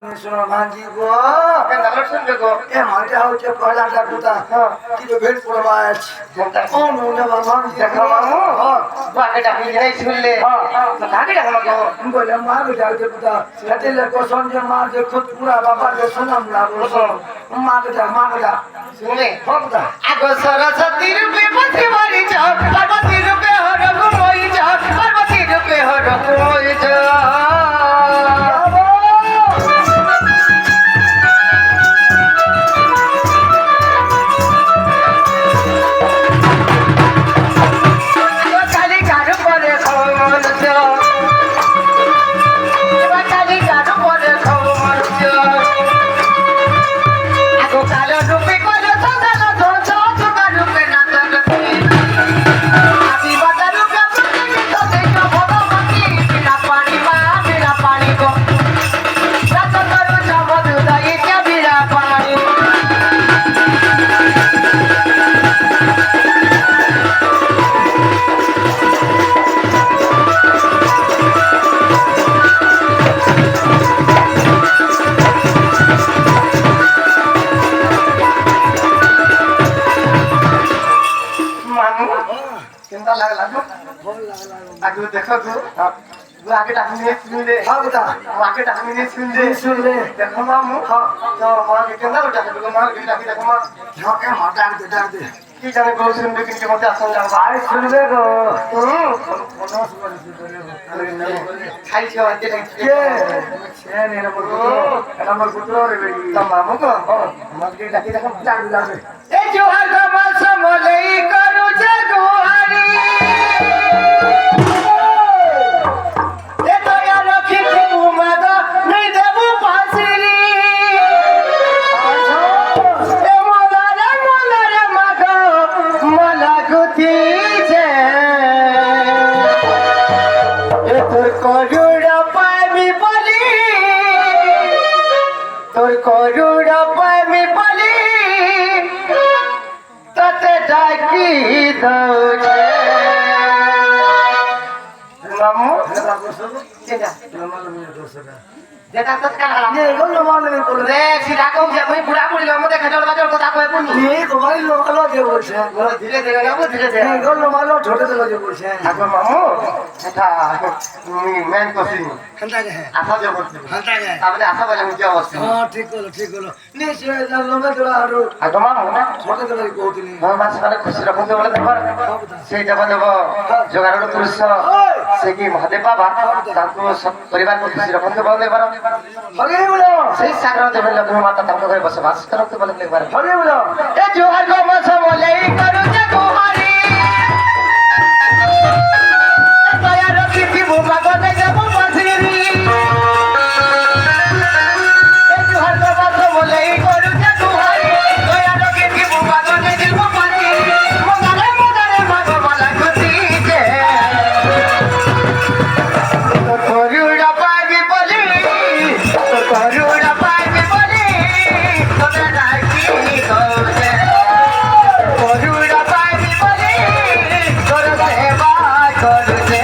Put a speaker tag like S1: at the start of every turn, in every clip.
S1: শোনো মাঝি গো এ মালটা হচ্ছে পয়লাটা দুটা কিন্তু ভেট পড়ে মাছ ও মনে বাবা
S2: দেখো মামু বাকে ডাকি যাই শুনলে তো কাকে ডাকো গো
S1: বলে মা যাইতে দুটা সাথে লেখো সঞ্জয় মা যে খুদ পুরা বাবার যে শোনাম লাগলো মা যা
S2: শুনে
S1: বাবা
S2: আগো সরস্বতী রূপে পথে বাড়ি যাও পার্বতী রূপে হরক মই যাও পার্বতী রূপে হরক মই যাও आगे देखो तू आगे डाकने सुनले
S1: हाँ बता
S2: आगे डाकने
S1: सुनले
S2: देखो मामू हाँ तो मां के केंदा उठा के मां के डाकी देखो मां
S1: हाँ ए माता के डाक दे
S2: की जाने को सुनबे कि मते आसन जा
S1: भाई सुनबे गो
S2: कोनो खाई छो आते
S1: के छे ने नंबर पुत्रो रे बेटी
S2: तो मामू को
S1: मां के डाकी देखो डाक दे
S2: ए जोहर का मौसम लई करू जगुहारी যেটা তো কালা
S1: নে গলো মানে বলে
S2: রে সিধা কও যে কই বুড়া বুড়ি মধ্যে খেজল বাজল কথা কই কোনি
S1: নে গোবাই লোকালো যে বলছে
S2: ধীরে ধীরে না ধীরে ধীরে
S1: নে গলো মালো ছোট দিলো যে বলছে
S2: আগো মামু এটা মেন কোসি
S1: হন্তা গে
S2: আশা যে বলছি
S1: হন্তা গে
S2: আপনি আশা বলে মুজি অবস্থা
S1: হ্যাঁ ঠিক হলো নে সে জানলো মে তোরা আরো
S2: আগো মামু না
S1: ছোট দিলো কইতিনি
S2: ভগবান সকালে খুশি রাখতে বলে দেখো সেইটা বলে জোগাড় পুরুষ সে কি মহাদেব বাবা তাଙ୍କୁ পরিবার খুশি রাখতে বলে দেখবার
S1: হরে বলো
S2: সেই সাগর দেবের লক্ষ্মী মাতা তাଙ୍କ ঘরে বসবাস করতে বলে দেখবার
S1: হরে বলো
S2: এ জোহার গো মছ বলে করু যে গোহারি দয়া রক্ষি জীব মাগনে যাব মাঝিরি এ জোহার গো মছ বলে করু যে গোহারি দয়া রক্ষি জীব মাগনে যাব মাঝিরি মগারে মাগ মালা খুশি যে করুড়া পাবি বলি করুড়া পাবি বলি তোরা রাখি তোরে করুড়া পাবি বলি তোরা সেবা করতে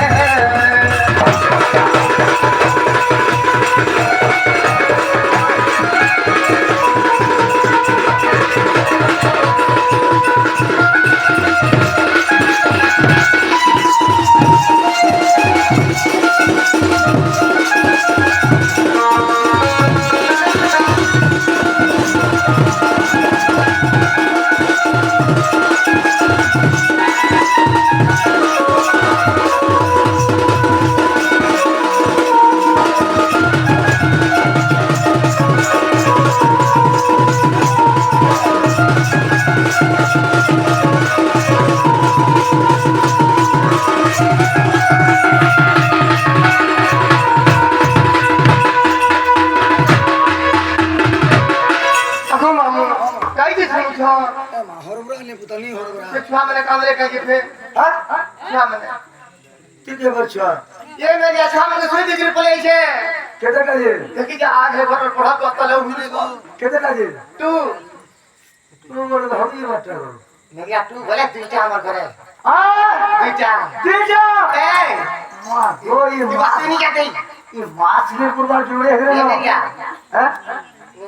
S1: হরবরা পুতানি হরবরা
S2: छुआ मैंने कामरे का के थे
S1: হ্যাঁ
S2: छुआ मैंने
S1: কি কে বলছ
S2: ये मेरे छुआ मैंने सुई दिख पड़े छे
S1: কেতে কাজে
S2: देखि जा आगे घर पढ़ा तो तले उठे गो
S1: কেতে কাজে
S2: तू
S1: তুই বলে ধরি মাত্র
S2: मेरे तू बोले दुईटा हमर घरे
S1: আ
S2: दुईटा
S1: দিজা
S2: ए
S1: মা ওই
S2: ये बात नहीं कहते
S1: ଏ ମାଛ ରେ ପୁରବା ଜୁড়ে
S2: ଏ
S1: ହେଲେ
S2: ନେଇଆ
S1: হ্যাঁ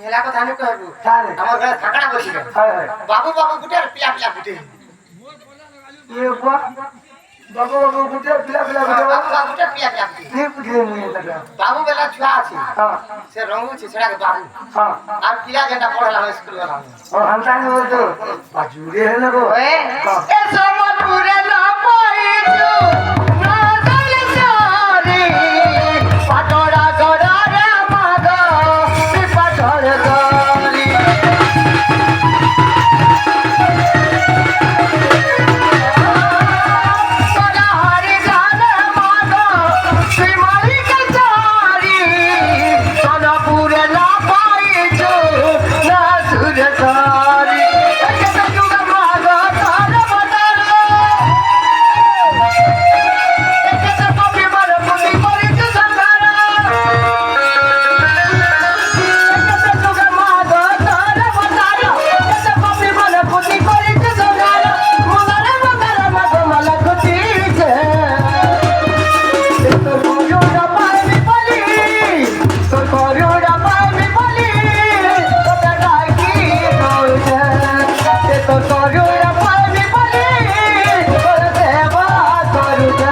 S2: ହେଲା କଥା ଆମେ କହିବୁ
S1: তাহলে
S2: আমার ঘরে থাকড়া বসিলে
S1: হয় হয়
S2: বাবু বাবু গুটে আর পিলা পিলা গুটে
S1: এ বুয়া বাবু বাবু গুটে পিলা পিলা
S2: বাবু
S1: গুটে
S2: বাবু গুটে পিলা পিলা গুটে
S1: নে বুঝলে মুই লাগা
S2: বাবু বেলা ছুয়া আছে
S1: হ্যাঁ
S2: সে রঙুছে সেটাকে বাবু
S1: হ্যাঁ
S2: আর পিলা যেটা পড়লা হয় স্কুল গেলা
S1: ও হান্তানে বলতো বা জুড়ে হেলে গো
S2: এ সমপুরে না পাইছো না দলে সারি পাটড়া গড়া রে মাগো পাটড় গড়ি সদাহরি গানে মাগো শ্রীমারি কাচারি সমপুরে না পাইছো না সুরে সারি একে তুগা মাগো তার বদল একে তো কপি মার পুনি করি তু সংগারা একে তো তুগা মাগো তার বদল একে তো কপি মার পুনি করি তু সংগারা মগারে মগারে মাগো মালকুতি যে তো গুরুরা পাইবি বলি তো গুরুরা পাইবি বলি তোটা ডাকি কইছে তো গুরুরা পাইবি বলি তোর সেবা করুছে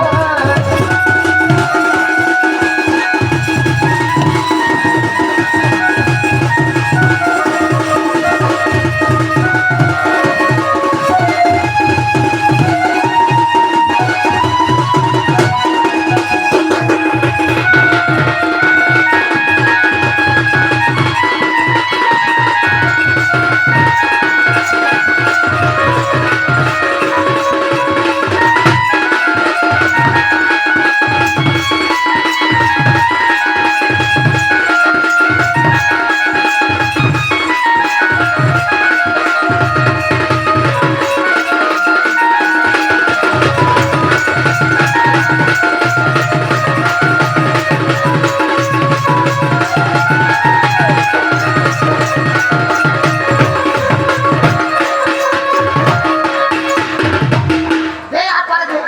S2: দে আপারে দে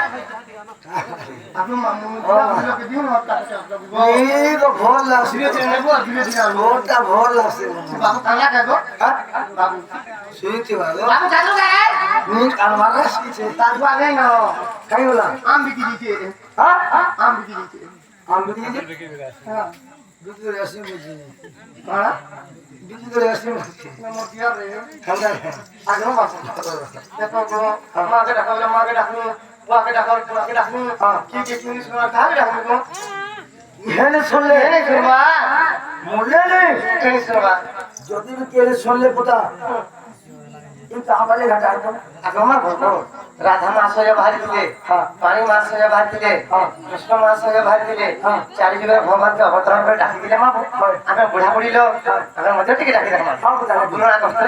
S2: আপনি মামু লোকে দিও না
S1: এই তো ভোর লাগছে
S2: ধীরে ধীরে নেবো আর ধীরে ধীরে আনবো
S1: ভোরটা ভোর লাগছে
S2: বাবু কালা খাবো
S1: হ্যাঁ
S2: বাবু
S1: শুনতে ভালো
S2: বাবু চালু গে
S1: নি কারবার আসছে
S2: তারপর আগে না
S1: কাই বলা
S2: আম বিকি দিতে
S1: হ্যাঁ
S2: আম বিকি দিতে
S1: আম বিক্রি
S2: হ্যাঁ
S1: বিক্রি করে আসি বুঝি
S2: হ্যাঁ
S1: বিক্রি করে আসি বুঝি
S2: না মোটিয়া রে
S1: ঠান্ডা
S2: আগে বাসা দেখো গো মাকে ডাকাবলে মাকে ডাকনি বাকে ডাকাবলে বাকে ডাকনি কি কি তুমি শোনা কাকে ডাকনি গো
S1: হেনে শুনলে
S2: এনে শুনবা
S1: মরলে নেই
S2: এনে শুনবা
S1: যদি কেড়ে শুনলে কোথা কিন্তু আমারে ঘাটা একদম
S2: আগে আমার বলবো রাধা মাস হয়ে বাহারি দিলে পানি মাস হয়ে বাহারি দিলে কৃষ্ণ মাস হয়ে বাহারি দিলে চারি যুগের ভগবানকে অবতরণ করে ডাকি দিলে মা আমি বুড়া বুড়িল আমার মধ্যে টিকে ডাকি দেখ মা
S1: সব কথা
S2: পুরোনা কষ্ট